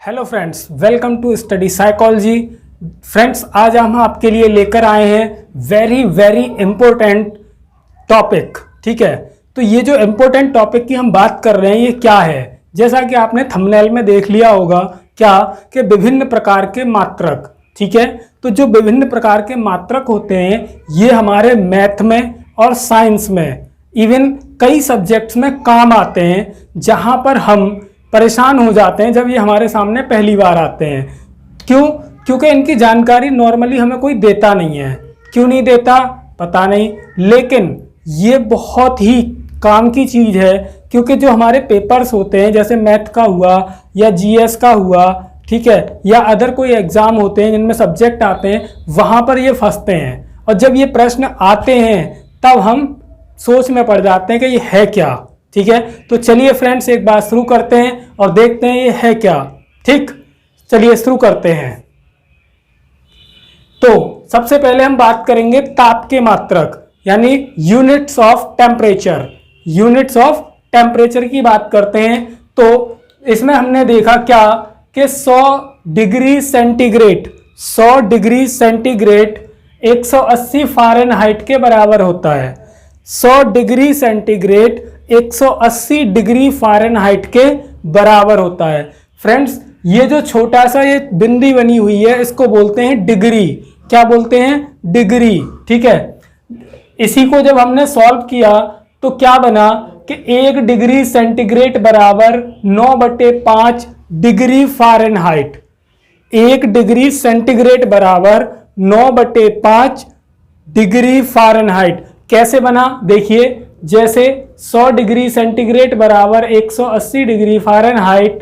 Hello friends, welcome to study psychology. Friends, आज हम आपके लिए लेकर आए हैं वेरी इम्पोर्टेंट टॉपिक। ठीक है, तो ये जो इम्पोर्टेंट टॉपिक की हम बात कर रहे हैं ये क्या है, जैसा कि आपने थंबनेल में देख लिया होगा क्या कि विभिन्न प्रकार के मात्रक। ठीक है, तो जो विभिन्न प्रकार के मात्रक होते हैं ये हमारे मैथ में और साइंस में, इवन कई सब्जेक्ट्स में काम आते हैं, जहां पर हम परेशान हो जाते हैं जब ये हमारे सामने पहली बार आते हैं। क्यों? क्योंकि इनकी जानकारी नॉर्मली हमें कोई देता नहीं है। क्यों नहीं देता पता नहीं, लेकिन ये बहुत ही काम की चीज़ है, क्योंकि जो हमारे पेपर्स होते हैं जैसे मैथ का हुआ या जीएस का हुआ, ठीक है, या अदर कोई एग्ज़ाम होते हैं जिनमें सब्जेक्ट आते हैं, वहाँ पर ये फंसते हैं। और जब ये प्रश्न आते हैं तब हम सोच में पड़ जाते हैं कि ये है क्या। ठीक है, तो चलिए फ्रेंड्स एक बार शुरू करते हैं और देखते हैं ये है क्या। ठीक, चलिए शुरू करते हैं। तो सबसे पहले हम बात करेंगे ताप के मात्रक, यानी units of temperature. Units of temperature की बात करते हैं तो इसमें हमने देखा क्या कि 100 degree centigrade 100 degree centigrade 180 Fahrenheit के बराबर होता है। 100 डिग्री सेंटीग्रेड 180 डिग्री फ़ारेनहाइट के बराबर होता है। फ्रेंड्स, ये जो छोटा सा ये बिंदी बनी हुई है इसको बोलते हैं डिग्री। क्या बोलते हैं? डिग्री। ठीक है, इसी को जब हमने सॉल्व किया तो क्या बना कि 1 डिग्री सेंटीग्रेड बराबर 9/5 डिग्री फ़ारेनहाइट। 1 डिग्री सेंटीग्रेड बराबर 9/5 डिग्री फ़ारेनहाइट। कैसे बना? देखिए, जैसे 100 डिग्री सेंटीग्रेड बराबर 180 डिग्री फ़ारेनहाइट,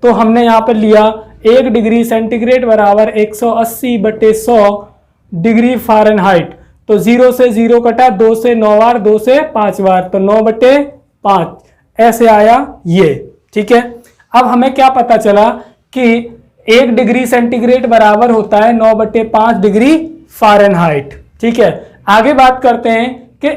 तो हमने यहाँ पर लिया 1 डिग्री सेंटीग्रेड बराबर 180/100 डिग्री फ़ारेनहाइट। तो 0 से 0 कटा, 2 से 9 बार, 2 से 5 बार, तो 9/5 ऐसे आया ये। ठीक है, अब हमें क्या पता चला कि 1 डिग्री सेंटीग्रेड बराबर होता है 9/5 डिग्री फ़ारेनहाइट। ठीक है, आगे बात करते हैं कि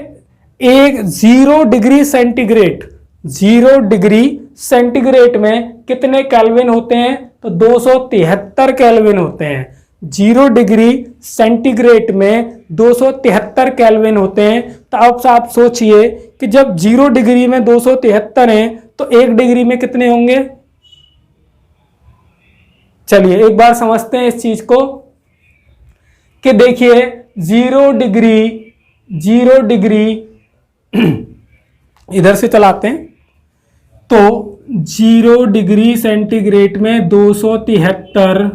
0 डिग्री सेंटीग्रेड 0 डिग्री सेंटीग्रेड में कितने केल्विन होते हैं? तो 273 केल्विन होते हैं। 0 डिग्री सेंटीग्रेड में 273 केल्विन होते हैं। तो अब आप सोचिए कि जब 0 डिग्री में 273 हैं तो 1 डिग्री में कितने होंगे? चलिए एक बार समझते हैं इस चीज को कि देखिए 0 डिग्री इधर से चलाते हैं तो 0 डिग्री सेंटीग्रेड में 273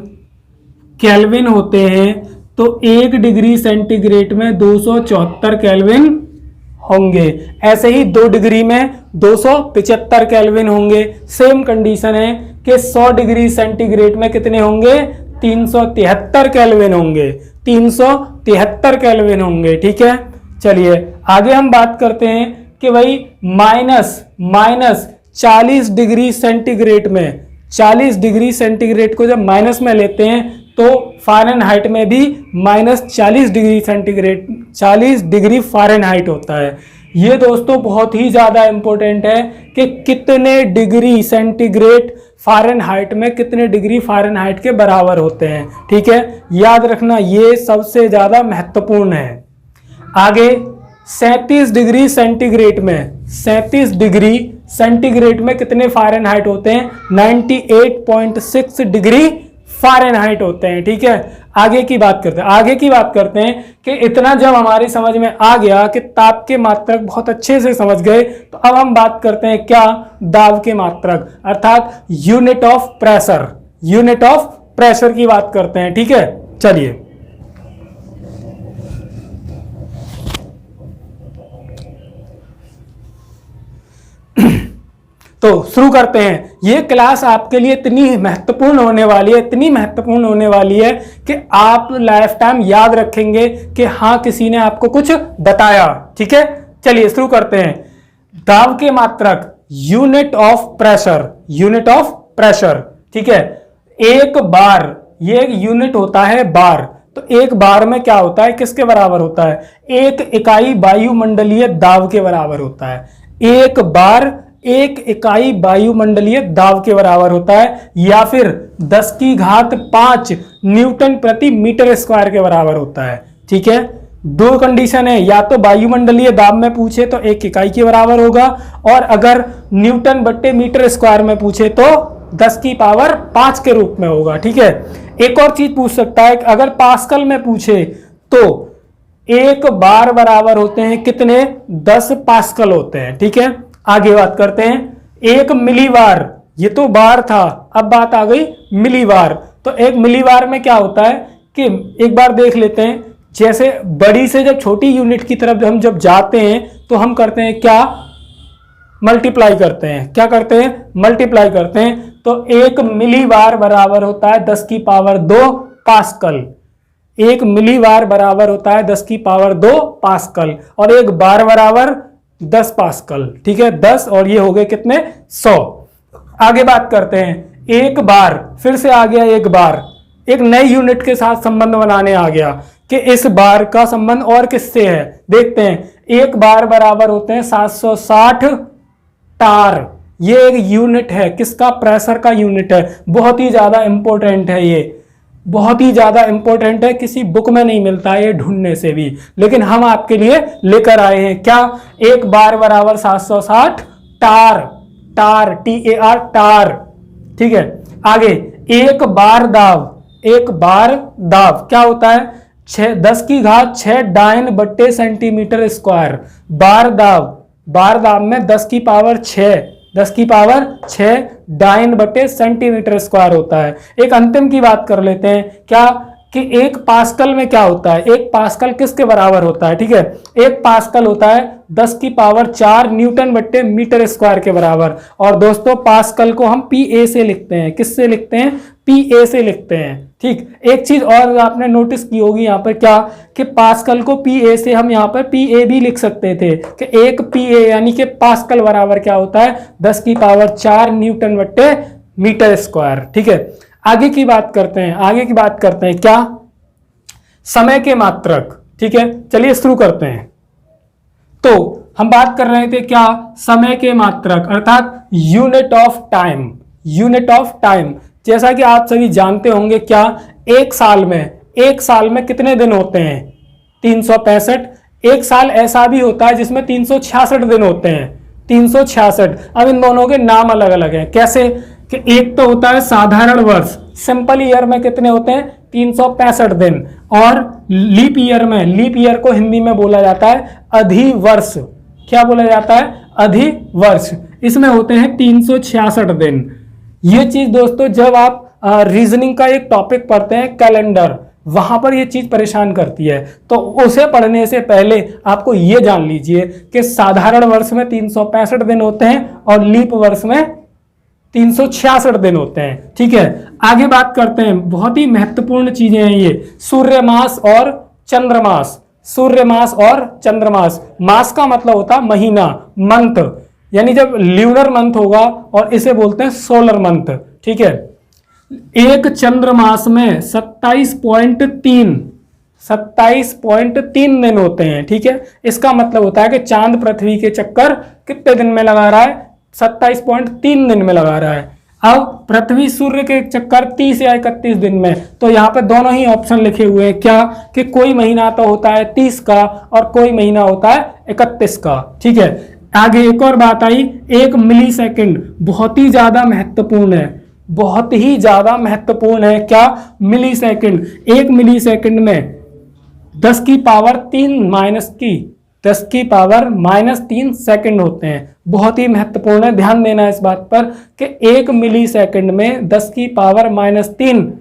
केल्विन होते हैं, तो 1 डिग्री सेंटीग्रेड में 274 केल्विन होंगे। ऐसे ही 2 डिग्री में 275 केल्विन होंगे। सेम कंडीशन है कि 100 डिग्री सेंटीग्रेड में कितने होंगे? 373 केल्विन होंगे। 373 केल्विन होंगे। ठीक है, चलिए आगे हम बात करते हैं कि भाई माइनस 40 डिग्री सेंटीग्रेड में 40 डिग्री सेंटीग्रेड को जब माइनस में लेते हैं तो फ़ारेनहाइट में भी -40 डिग्री सेंटीग्रेड 40 डिग्री फ़ारेनहाइट होता है। ये दोस्तों बहुत ही ज़्यादा इंपॉर्टेंट है कि कितने डिग्री सेंटीग्रेड फ़ारेनहाइट में कितने डिग्री फ़ारेनहाइट के बराबर होते हैं। ठीक है, याद रखना ये सबसे ज़्यादा महत्वपूर्ण है। आगे 37 डिग्री सेंटीग्रेड में 37 डिग्री सेंटीग्रेड में कितने फ़ारेनहाइट होते हैं? 98.6 डिग्री फ़ारेनहाइट होते हैं। ठीक है, आगे की बात करते हैं कि इतना जब हमारी समझ में आ गया कि ताप के मात्रक बहुत अच्छे से समझ गए, तो अब हम बात करते हैं क्या? दाब के मात्रक, अर्थात unit of pressure. Unit of pressure की बात करते हैं। ठीक है, चलिए तो शुरू करते हैं। ये क्लास आपके लिए इतनी महत्वपूर्ण होने वाली है कि आप लाइफ टाइम याद रखेंगे कि हाँ किसी ने आपको कुछ बताया। ठीक है, चलिए शुरू करते हैं। दाब के मात्रक, unit of pressure. Unit of pressure. ठीक है, एक बार, ये एक यूनिट होता है बार, तो एक बार में क्या होता है? किसके बराबर होता है? एक इकाई वायुमंडलीय दाब के बराबर होता है। एक बार एक इकाई वायुमंडलीय दाब के बराबर होता है, या फिर 10 की घात 5 न्यूटन प्रति मीटर स्क्वायर के बराबर होता है। ठीक है, दो कंडीशन है, या तो वायुमंडलीय दाब में पूछे तो एक इकाई के बराबर होगा, और अगर न्यूटन बट्टे मीटर स्क्वायर में पूछे तो 10 की पावर 5 के रूप में होगा। ठीक है, एक और चीज पूछ सकता है, अगर पास्कल में पूछे तो एक बार बराबर होते हैं कितने, 10 पास्कल होते हैं। ठीक है, आगे बात करते हैं, एक मिलीबार, ये तो बार था, अब बात आ गई मिलीबार। तो एक मिलीबार में क्या होता है कि एक बार देख लेते हैं, जैसे बड़ी से जब छोटी यूनिट की तरफ हम जब जाते हैं तो हम करते हैं क्या, मल्टीप्लाई करते हैं। क्या करते हैं, मल्टीप्लाई करते हैं। तो एक मिलीबार बराबर होता है 10 की पावर 2 पास्कल। एक मिलीबार बराबर होता है 10 की पावर 2 पास्कल, और एक बार बराबर 10 पास्कल। ठीक है, 10 और ये हो गए कितने, 100। आगे बात करते हैं, एक बार, फिर से आ गया एक बार, एक नई यूनिट के साथ संबंध बनाने आ गया कि इस बार का संबंध और किससे है। देखते हैं, एक बार बराबर होते हैं 760 टार। ये एक यूनिट है, किसका, प्रेशर का यूनिट है। बहुत ही ज्यादा इंपॉर्टेंट है, ये बहुत ही ज्यादा इंपॉर्टेंट है, किसी बुक में नहीं मिलता है ये ढूंढने से भी, लेकिन हम आपके लिए लेकर आए हैं। क्या, एक बार बराबर 760 टार, टार TAR टार। ठीक है, आगे एक बार दाब, एक बार दाब क्या होता है, 10 की घात 6 डायन बट्टे सेंटीमीटर स्क्वायर। बार दाब, बार दाब में 10 की पावर 6, 10 की पावर 6 डायन बटे सेंटीमीटर स्क्वायर होता है। एक अंतिम की बात कर लेते हैं, क्या कि एक पास्कल में क्या होता है, एक पास्कल किसके बराबर होता है। ठीक है, एक पास्कल होता है 10 की पावर 4 न्यूटन बट्टे मीटर स्क्वायर के बराबर। और दोस्तों पास्कल को हम PA से लिखते हैं, किससे लिखते हैं, PA से लिखते हैं। ठीक, एक चीज और आपने नोटिस की होगी यहाँ पर, क्या कि पास्कल को PA से हम यहाँ पर PA भी लिख सकते थे, कि एक PA यानी कि पास्कल बराबर क्या होता है, 10 की पावर 4 न्यूटन बट्टे मीटर स्क्वायर। ठीक है, आगे की बात करते हैं, आगे की बात करते हैं, क्या, समय के मात्रक। ठीक है, चलिए शुरू करते हैं। तो हम बात कर रहे थे क्या, समय के मात्रक, अर्थात unit of time, unit of time. जैसा कि आप सभी जानते होंगे, क्या, एक साल में कितने दिन होते हैं, 365। एक साल ऐसा भी होता है जिसमें 366 दिन होते हैं, 366। अब इन दोनों के नाम अलग अलग हैं। कैसे, कि एक तो होता है साधारण वर्ष, सिंपल ईयर में कितने होते हैं, 365 दिन। और लीप ईयर में, लीप ईयर को हिंदी में बोला जाता है अधिवर्ष। क्या बोला जाता है, अधिवर्ष। इसमें होते हैं 366 दिन। ये चीज दोस्तों जब आप रीजनिंग का एक टॉपिक पढ़ते हैं, कैलेंडर, वहां पर ये चीज परेशान करती है। तो उसे पढ़ने से पहले आपको ये जान लीजिए कि साधारण वर्ष में 365 दिन होते हैं और लीप वर्ष में 366 दिन होते हैं। ठीक है, आगे बात करते हैं, बहुत ही महत्वपूर्ण चीजें हैं ये, सूर्यमास और चंद्रमास। सूर्यमास और चंद्रमास, मास का मतलब होता है महीना, मंथ, यानी जब ल्यूनर मंथ होगा, और इसे बोलते हैं सोलर मंथ। ठीक है, एक चंद्रमास में 27.3 दिन होते हैं। ठीक है, इसका मतलब होता है कि चांद पृथ्वी के चक्कर कितने दिन में लगा रहा है, 27.3 दिन में लगा रहा है। अब पृथ्वी सूर्य के चक्कर 30 या 31 दिन में। तो यहाँ पे दोनों ही ऑप्शन लिखे हुए हैं, क्या कि कोई महीना तो होता है 30 का और कोई महीना होता है 31 का। ठीक है, आगे एक और बात आई, एक मिली सेकेंड, बहुत ही ज्यादा महत्वपूर्ण है, बहुत ही ज्यादा महत्वपूर्ण है। क्या, मिली सेकेंड। एक मिली सेकेंड में 10 की पावर 3 सेकंड होते हैं। बहुत ही महत्वपूर्ण है, ध्यान देना है इस बात पर कि 1 मिली सेकंड में 10 की पावर -3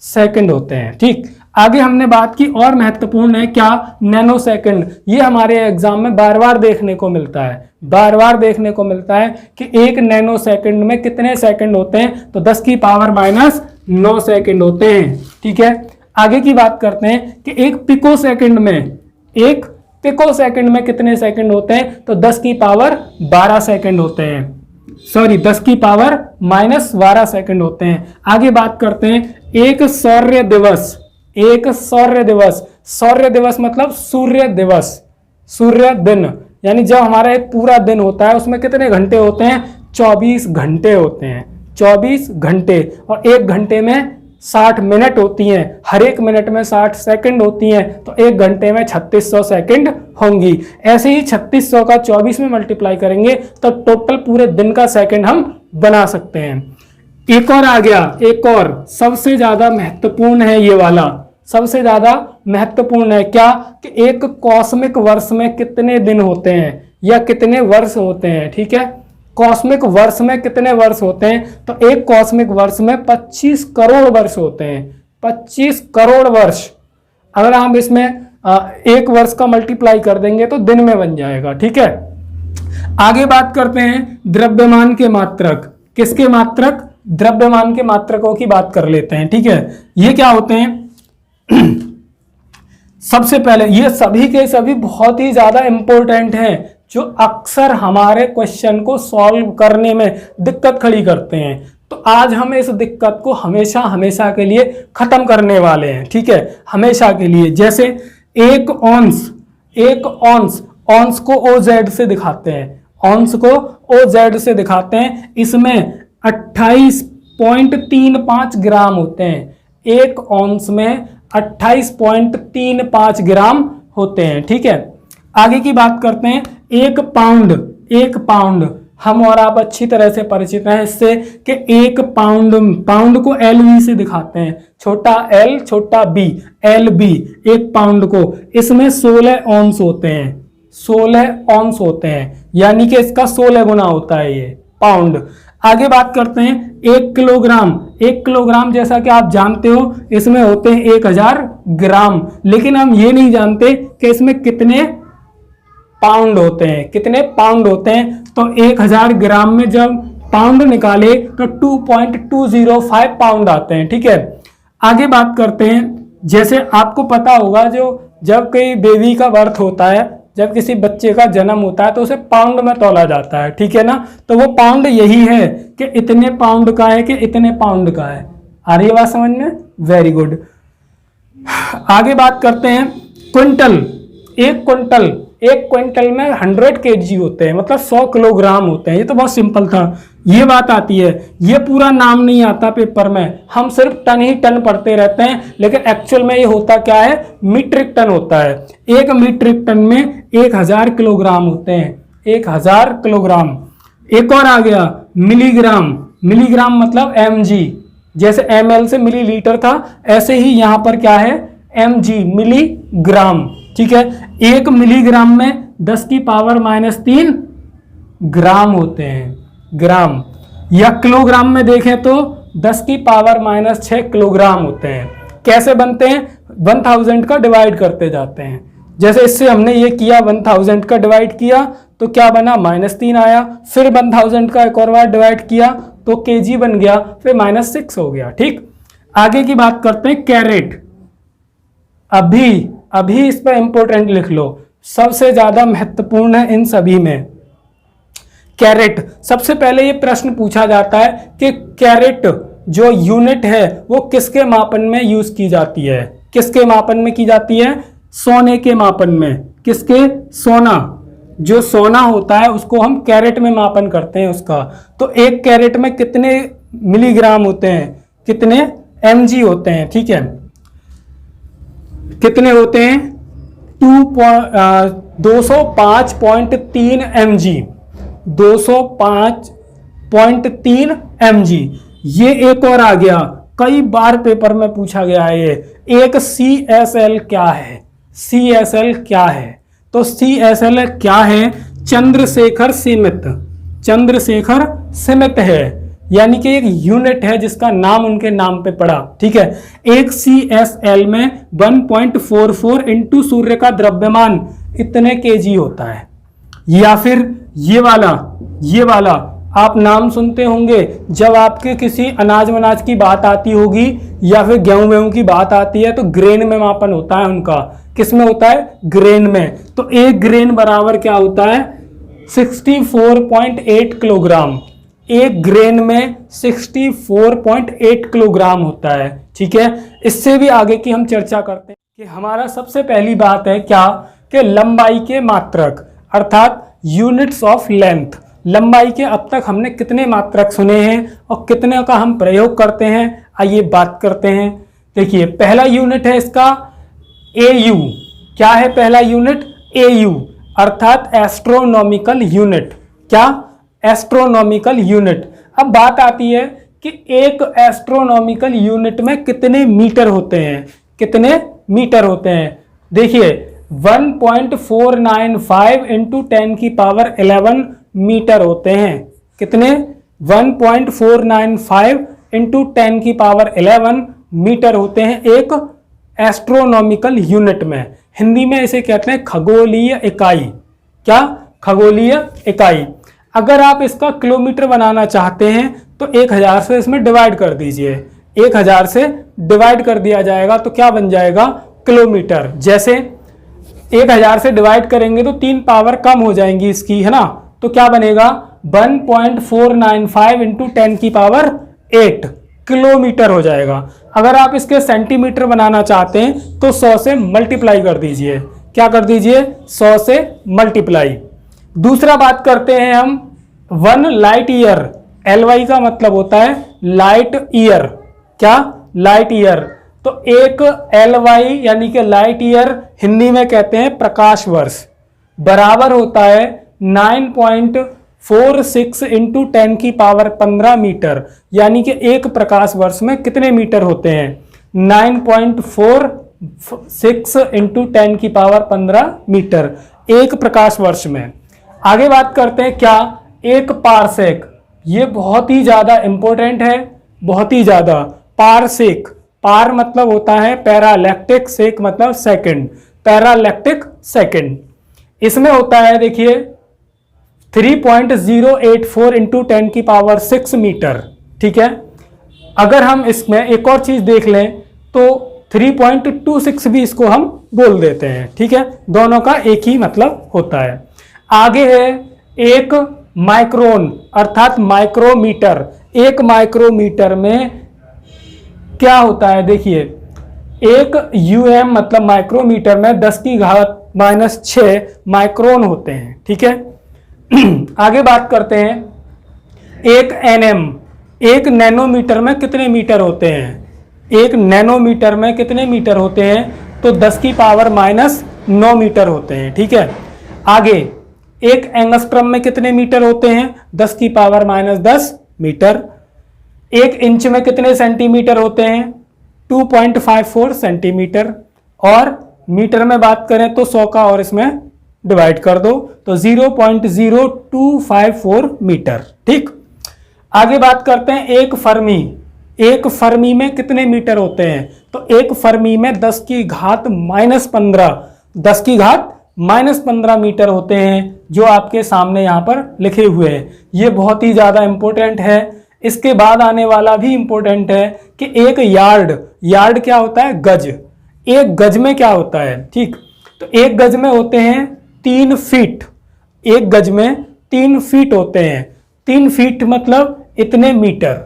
सेकंड होते हैं। ठीक, आगे हमने बात की और महत्वपूर्ण है, क्या, नैनो सेकंड। ये हमारे एग्जाम में बार बार देखने को मिलता है, बार बार देखने को मिलता है कि 1 नैनो सेकंड में कितने सेकंड होते हैं, तो 10 की पावर -9 सेकंड होते हैं। ठीक है, आगे की बात करते हैं कि एक पिको सेकंड में कितने सेकंड होते हैं, तो 10 की पावर 12 सेकंड होते हैं, सॉरी 10 की पावर -12 सेकंड होते हैं। आगे बात करते हैं, एक सौर्य दिवस मतलब सूर्य दिवस, सूर्य दिन, यानी जब हमारा एक पूरा दिन होता है उसमें कितने घंटे होते हैं? 24 घंटे होते हैं, 24 घंटे। और एक घंटे में 60 मिनट होती हैं, हर एक मिनट में 60 सेकंड होती हैं, तो एक घंटे में 3600 सेकंड होंगी। ऐसे ही 3600 का 24 में मल्टीप्लाई करेंगे तो टोटल पूरे दिन का सेकंड हम बना सकते हैं। एक और आ गया, एक और सबसे ज्यादा महत्वपूर्ण है ये वाला, सबसे ज्यादा महत्वपूर्ण है क्या? कि एक कॉस्मिक वर्ष में कितने दिन होते हैं या कितने वर्ष होते हैं। ठीक है, कॉस्मिक वर्ष में कितने वर्ष होते हैं? तो एक कॉस्मिक वर्ष में 25 करोड़ वर्ष होते हैं, 25 करोड़ वर्ष। अगर हम इसमें एक वर्ष का मल्टीप्लाई कर देंगे तो दिन में बन जाएगा। ठीक है, आगे बात करते हैं द्रव्यमान के मात्रक। किसके मात्रक? द्रव्यमान के मात्रकों की बात कर लेते हैं। ठीक है, ये क्या होते हैं? सबसे पहले ये सभी के सभी बहुत ही ज्यादा इंपॉर्टेंट हैं, जो अक्सर हमारे क्वेश्चन को सॉल्व करने में दिक्कत खड़ी करते हैं। तो आज हम इस दिक्कत को हमेशा हमेशा के लिए खत्म करने वाले हैं। ठीक है, हमेशा के लिए। जैसे एक औंस, औंस को OZ से दिखाते हैं, औंस को OZ से दिखाते हैं। इसमें 28.35 ग्राम होते हैं, एक औंस में 28.35 ग्राम होते हैं। ठीक है, आगे की बात करते हैं। एक पाउंड हम और आप अच्छी तरह से परिचित हैं इससे कि एक पाउंड को LV से दिखाते हैं, छोटा L छोटा B, LB, एक पाउंड को। इसमें 16 औंस होते हैं, 16 औंस होते हैं, यानी कि इसका 16 गुना होता है ये पाउंड। आगे बात करते हैं एक किलोग्राम जैसा कि आप जानते हो इसमें होते हैं 1000 ग्राम, लेकिन हम ये नहीं जानते कि इसमें कितने पाउंड होते हैं, कितने पाउंड होते हैं। तो 1000 ग्राम में जब पाउंड निकाले तो 2.205 पाउंड आते हैं। ठीक है, आगे बात करते हैं। जैसे आपको पता होगा, जो जब कोई बेबी का बर्थ होता है, जब किसी बच्चे का जन्म होता है तो उसे पाउंड में तौला जाता है। ठीक है ना, तो वो पाउंड यही है कि इतने पाउंड का है कि इतने पाउंड का है। आ रही है बात समझ में? Very good. आगे बात करते हैं क्विंटल। एक क्विंटल में 100 kg होते हैं, मतलब 100 किलोग्राम होते हैं। ये तो बहुत सिंपल था, ये बात आती है। ये पूरा नाम नहीं आता पेपर में, हम सिर्फ टन ही टन पढ़ते रहते हैं, लेकिन एक्चुअल में ये होता क्या है? मीट्रिक टन होता है। एक मीट्रिक टन में 1000 किलोग्राम होते हैं, 1000 किलोग्राम। एक और आ गया मिलीग्राम मतलब mg। जैसे ml से मिलीलीटर था, ऐसे ही यहां पर क्या है? mg, milligram. ठीक है, एक मिलीग्राम में 10 की पावर -3 ग्राम होते हैं, ग्राम। या किलोग्राम में देखें तो 10 की पावर -6 किलोग्राम होते हैं। कैसे बनते हैं? 1000 का डिवाइड करते जाते हैं। जैसे इससे हमने ये किया, 1000 का डिवाइड किया तो क्या बना? -3 आया। फिर 1000 का एक और बार डिवाइड किया तो kg बन गया, फिर -6 हो गया। ठीक, आगे की बात करते हैं कैरेट। अभी इस पर इंपॉर्टेंट लिख लो, सबसे ज्यादा महत्वपूर्ण है इन सभी में कैरेट। सबसे पहले ये प्रश्न पूछा जाता है कि कैरेट जो यूनिट है वो किसके मापन में यूज की जाती है? किसके मापन में की जाती है? सोने के मापन में। किसके? सोना। जो सोना होता है उसको हम कैरेट में मापन करते हैं उसका। तो एक कैरेट में कितने मिलीग्राम होते हैं? कितने mg होते हैं? ठीक है, कितने होते हैं? 205.3 mg, 205.3 mg। ये एक और आ गया, कई बार पेपर में पूछा गया है ये। एक CSL क्या है? CSL क्या है? तो CSL क्या है? चंद्रशेखर सीमित है, यानी कि एक यूनिट है जिसका नाम उनके नाम पे पड़ा। ठीक है, एक CSL में 1.44 इंटू सूर्य का द्रव्यमान इतने kg होता है। या फिर ये वाला आप नाम सुनते होंगे जब आपके किसी अनाज वनाज की बात आती होगी या फिर गेहूं की बात आती है तो ग्रेन में मापन होता है उनका। किस में होता है? ग्रेन में। तो एक ग्रेन बराबर क्या होता है? 64.8 किलोग्राम। एक ग्रेन में 64.8 किलोग्राम होता है। ठीक है, इससे भी आगे की हम चर्चा करते हैं कि हमारा सबसे पहली बात है क्या? कि लंबाई के मात्रक। अर्थात यूनिट्स ऑफ लेंथ, लंबाई के अब तक हमने कितने मात्रक सुने हैं और कितने का हम प्रयोग करते हैं, आइए बात करते हैं। देखिए पहला यूनिट है इसका AU। क्या है पहला यूनिट? AU अर्थात एस्ट्रोनॉमिकल यूनिट। क्या? Astronomical unit. अब बात आती है कि एक एस्ट्रोनॉमिकल यूनिट में कितने मीटर होते हैं, कितने मीटर होते हैं। देखिए 1.495 इंटू 10⁻11 मीटर होते हैं। कितने? 1.495 इंटू 10⁻11 मीटर होते हैं एक एस्ट्रोनॉमिकल यूनिट में। हिंदी में इसे कहते हैं खगोलीय इकाई। क्या? खगोलीय इकाई। अगर आप इसका किलोमीटर बनाना चाहते हैं तो 1000 से इसमें डिवाइड कर दीजिए। 1000 से डिवाइड कर दिया जाएगा तो क्या बन जाएगा? किलोमीटर। जैसे 1000 से डिवाइड करेंगे तो 3 पावर कम हो जाएंगी इसकी, है ना, तो क्या बनेगा? 1.495 इंटू 10⁸ किलोमीटर हो जाएगा। अगर आप इसके सेंटीमीटर बनाना चाहते हैं तो 100 से मल्टीप्लाई कर दीजिए। क्या कर दीजिए? 100 से मल्टीप्लाई। दूसरा बात करते हैं हम 1 लाइट ईयर। LY का मतलब होता है लाइट ईयर। क्या? Light year. तो एक LY यानी कि लाइट ईयर हिंदी में कहते हैं प्रकाश वर्ष, बराबर होता है 9.46 इंटू 10⁻15 मीटर। यानी कि एक प्रकाश वर्ष में कितने मीटर होते हैं? 9.46 इंटू 10⁻15 मीटर एक प्रकाश वर्ष में। आगे बात करते हैं क्या? एक पारसेक। ये बहुत ही ज्यादा इंपॉर्टेंट है, बहुत ही ज्यादा। पारसेक, पार मतलब होता है पैरालैक्टिक, सेक मतलब सेकंड, पैरालैक्टिक सेकंड। इसमें होता है देखिए 3.084 इंटू 10⁻6 मीटर। ठीक है। अगर हम इसमें एक और चीज देख लें तो 3.26 भी इसको हम बोल देते हैं। ठीक है, दोनों का एक ही मतलब होता है। आगे है एक माइक्रोन अर्थात माइक्रोमीटर। एक माइक्रोमीटर में क्या होता है? देखिए एक UM मतलब माइक्रोमीटर में 10⁻⁻6 माइक्रोन होते हैं। ठीक है। आगे बात करते हैं एक NM। एक नैनोमीटर में कितने मीटर होते हैं? एक नैनोमीटर में कितने मीटर होते हैं? तो 10⁻⁹ मीटर होते हैं। ठीक है। आगे एक एंगस्ट्रम में कितने मीटर होते हैं? 10⁻⁻10 मीटर। एक इंच में कितने सेंटीमीटर होते हैं? 2.54 सेंटीमीटर। और मीटर में बात करें तो 100 का और इसमें डिवाइड कर दो तो 0.0254 मीटर। ठीक। आगे बात करते हैं एक फर्मी। एक फर्मी में कितने मीटर होते हैं? तो एक फर्मी में 10⁻−15 मीटर होते हैं, जो आपके सामने यहाँ पर लिखे हुए हैं। ये बहुत ही ज़्यादा इंपॉर्टेंट है। इसके बाद आने वाला भी इंपॉर्टेंट है कि एक यार्ड। यार्ड क्या होता है? गज। एक गज में क्या होता है? ठीक, तो एक गज में होते हैं 3 फीट। एक गज में 3 फीट होते हैं। 3 फीट मतलब इतने मीटर,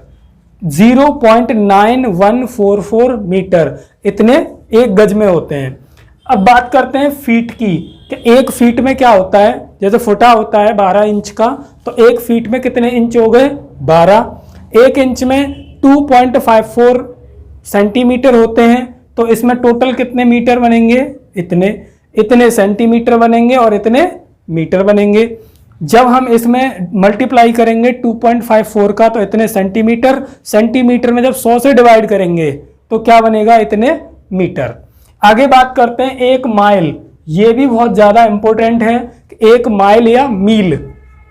0.9144 मीटर, इतने एक गज में होते हैं। अब बात करते हैं फीट की कि एक फीट में क्या होता है? जैसे फुटा होता है 12 इंच का, तो एक फीट में कितने इंच हो गए? 12। एक इंच में 2.54 सेंटीमीटर होते हैं, तो इसमें टोटल कितने मीटर बनेंगे? इतने सेंटीमीटर बनेंगे और इतने मीटर बनेंगे। जब हम इसमें मल्टीप्लाई करेंगे 2.54 का तो इतने सेंटीमीटर, सेंटीमीटर में जब 100 से डिवाइड करेंगे तो क्या बनेगा? इतने मीटर। आगे बात करते हैं एक माइल। ये भी बहुत ज़्यादा इंपॉर्टेंट है। एक माइल या मील,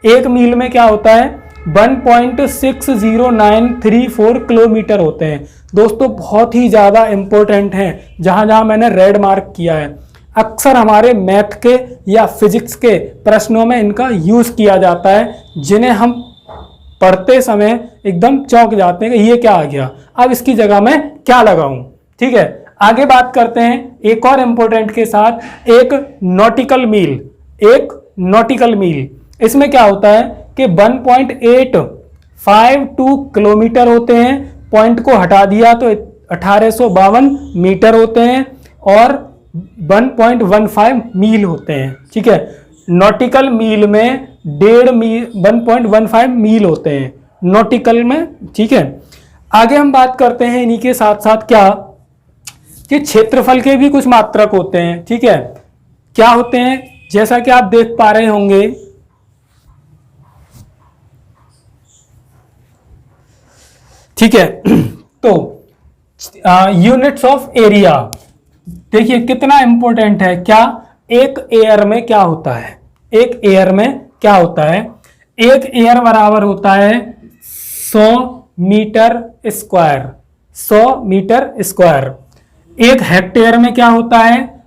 एक मील में क्या होता है? 1.60934 किलोमीटर होते हैं। दोस्तों बहुत ही ज़्यादा इंपॉर्टेंट हैं, जहाँ जहाँ मैंने रेड मार्क किया है। अक्सर हमारे मैथ के या फिजिक्स के प्रश्नों में इनका यूज़ किया जाता है, जिन्हें हम पढ़ते समय एकदम चौंक जाते हैं कि ये क्या आ गया, अब इसकी जगह मैं क्या लगाऊं। ठीक है। आगे बात करते हैं एक और इम्पोर्टेंट के साथ, एक नॉटिकल मील। एक नॉटिकल मील, इसमें क्या होता है कि 1.852 किलोमीटर होते हैं। पॉइंट को हटा दिया तो 1852 मीटर होते हैं और 1.15 मील होते हैं। ठीक है। नॉटिकल मील में 1.15 मील होते हैं नॉटिकल में, ठीक है। आगे हम बात करते हैं इन्हीं के साथ साथ क्या कि क्षेत्रफल के भी कुछ मात्रक होते हैं, ठीक है। क्या होते हैं, जैसा कि आप देख पा रहे होंगे, ठीक है। तो यूनिट्स ऑफ एरिया देखिए कितना इंपॉर्टेंट है। क्या एक एयर में क्या होता है, एक एयर में क्या होता है, एक एयर बराबर होता है 100 मीटर स्क्वायर, 100 मीटर स्क्वायर। एक हेक्टेयर में क्या होता है,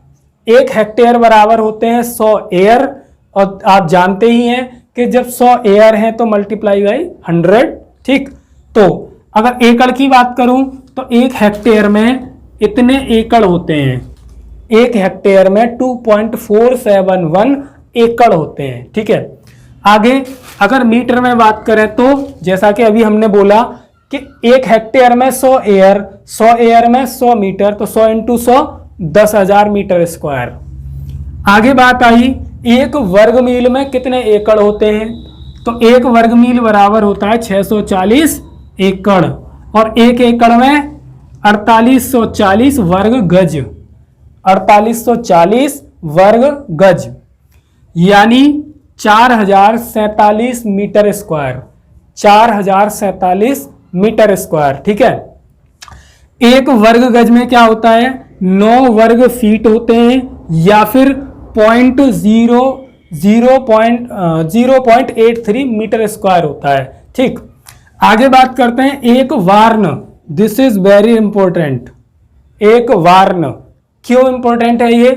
एक हेक्टेयर बराबर होते हैं 100 एयर, और आप जानते ही हैं कि जब 100 एयर हैं तो मल्टीप्लाई बाई 100, ठीक। तो अगर एकड़ की बात करूं तो एक हेक्टेयर में इतने एकड़ होते हैं, एक हेक्टेयर में 2.471 एकड़ होते हैं, ठीक है। आगे अगर मीटर में बात करें तो जैसा कि अभी हमने बोला कि एक हेक्टेयर में 100 एयर, 100 एयर में 100 मीटर, तो 100 इंटू 100 10,000 मीटर स्क्वायर। आगे बात आई एक वर्ग मील में कितने एकड़ होते हैं, तो एक वर्ग मील बराबर होता है 640 एकड़, और एक एकड़ में 4840 वर्ग गज, 4840 वर्ग गज, यानी 4047 मीटर स्क्वायर, 4047 मीटर स्क्वायर, ठीक है। एक वर्ग गज में क्या होता है, 9 वर्ग फीट होते हैं, या फिर 0.83 मीटर स्क्वायर होता है, ठीक। आगे बात करते हैं एक वार्न, दिस इज वेरी इंपॉर्टेंट। एक वार्न क्यों इंपॉर्टेंट है ये,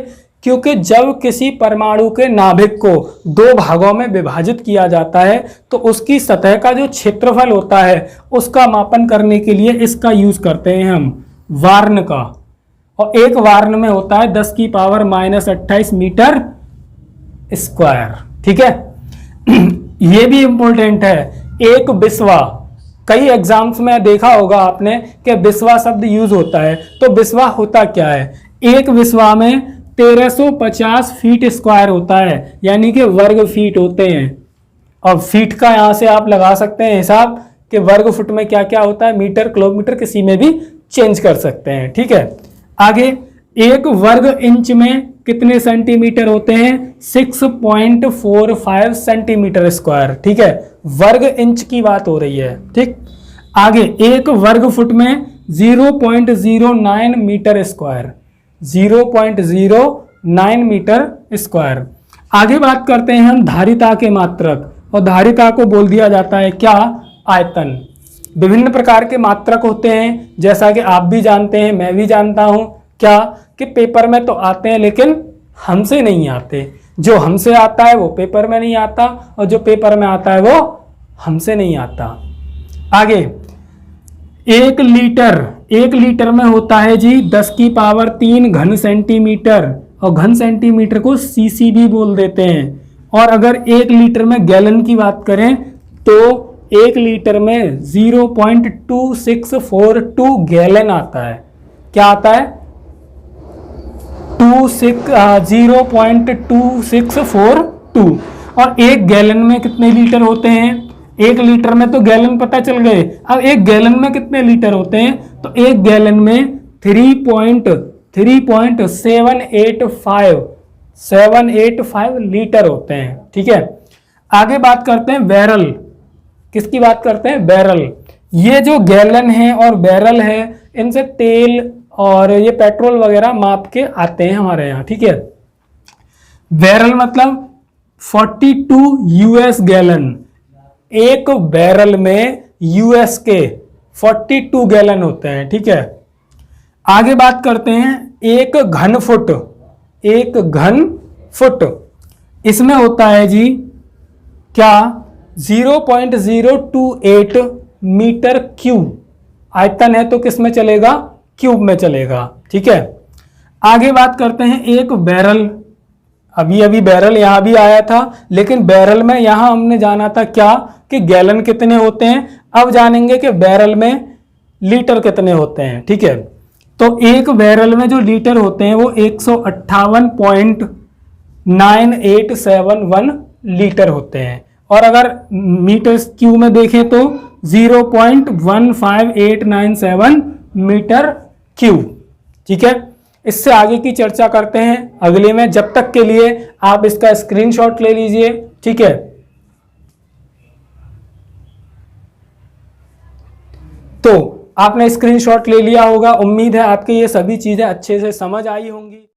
क्योंकि जब किसी परमाणु के नाभिक को 2 भागों में विभाजित किया जाता है तो उसकी सतह का जो क्षेत्रफल होता है उसका मापन करने के लिए इसका यूज करते हैं हम, वार्न का। और एक वार्न में होता है 10 की पावर -28 मीटर स्क्वायर, ठीक है। ये भी इंपॉर्टेंट है। एक बिस्वा, कई एग्जाम्स में देखा होगा आपने कि बिस्वा शब्द यूज होता है, तो बिस्वा होता क्या है, एक बिस्वा में 1350 फीट स्क्वायर होता है, यानी कि वर्ग फीट होते हैं। और फीट का यहां से आप लगा सकते हैं हिसाब कि वर्ग फुट में क्या क्या होता है, मीटर, किलोमीटर, किसी में भी चेंज कर सकते हैं, ठीक है। आगे एक वर्ग इंच में कितने सेंटीमीटर होते हैं, 6.45 सेंटीमीटर स्क्वायर, ठीक है। वर्ग इंच की बात हो रही है, ठीक। आगे एक वर्ग फुट में 0.09 मीटर स्क्वायर, 0.09 मीटर स्क्वायर। आगे बात करते हैं हम धारिता के मात्रक, और धारिता को बोल दिया जाता है क्या, आयतन। विभिन्न प्रकार के मात्रक होते हैं, जैसा कि आप भी जानते हैं, मैं भी जानता हूं, क्या कि पेपर में तो आते हैं लेकिन हमसे नहीं आते। जो हमसे आता है वो पेपर में नहीं आता, और जो पेपर में आता है वो हमसे नहीं आता। आगे एक लीटर में होता है जी 10 की पावर 3 घन सेंटीमीटर, और घन सेंटीमीटर को सीसी भी बोल देते हैं। और अगर 1 लीटर में गैलन की बात करें तो 1 लीटर में 0.2642 गैलन आता है। क्या आता है, 0.2642। और एक गैलन में कितने लीटर होते हैं, 1 लीटर में तो गैलन पता चल गए, अब एक गैलन में कितने लीटर होते हैं, तो एक गैलन में 3.785 लीटर होते हैं, ठीक है। आगे बात करते हैं बैरल, किसकी बात करते हैं, बैरल। ये जो गैलन है और बैरल है, इनसे तेल और ये पेट्रोल वगैरह माप के आते हैं हमारे यहाँ, ठीक है। बैरल मतलब 42 यूएस गैलन, एक बैरल में यूएस के 42 गैलन होते हैं, ठीक है। आगे बात करते हैं एक घन फुट, एक घन फुट, इसमें होता है जी क्या, 0.028 मीटर क्यूब। आयतन है तो किस में चलेगा, क्यूब में चलेगा, ठीक है। आगे बात करते हैं एक बैरल, अभी बैरल यहां भी आया था, लेकिन बैरल में यहां हमने जाना था क्या कि गैलन कितने होते हैं, अब जानेंगे कि बैरल में लीटर कितने होते हैं, ठीक है। तो एक बैरल में जो लीटर होते हैं वो 158 9871 लीटर होते हैं। और अगर मीटर क्यूब में देखें तो 0.15897 मीटर क्यूब। ठीक है, इससे आगे की चर्चा करते हैं अगले में। जब तक के लिए आप इसका स्क्रीनशॉट ले लीजिए। ठीक है, तो आपने स्क्रीनशॉट ले लिया होगा। उम्मीद है आपके ये सभी चीजें अच्छे से समझ आई होंगी।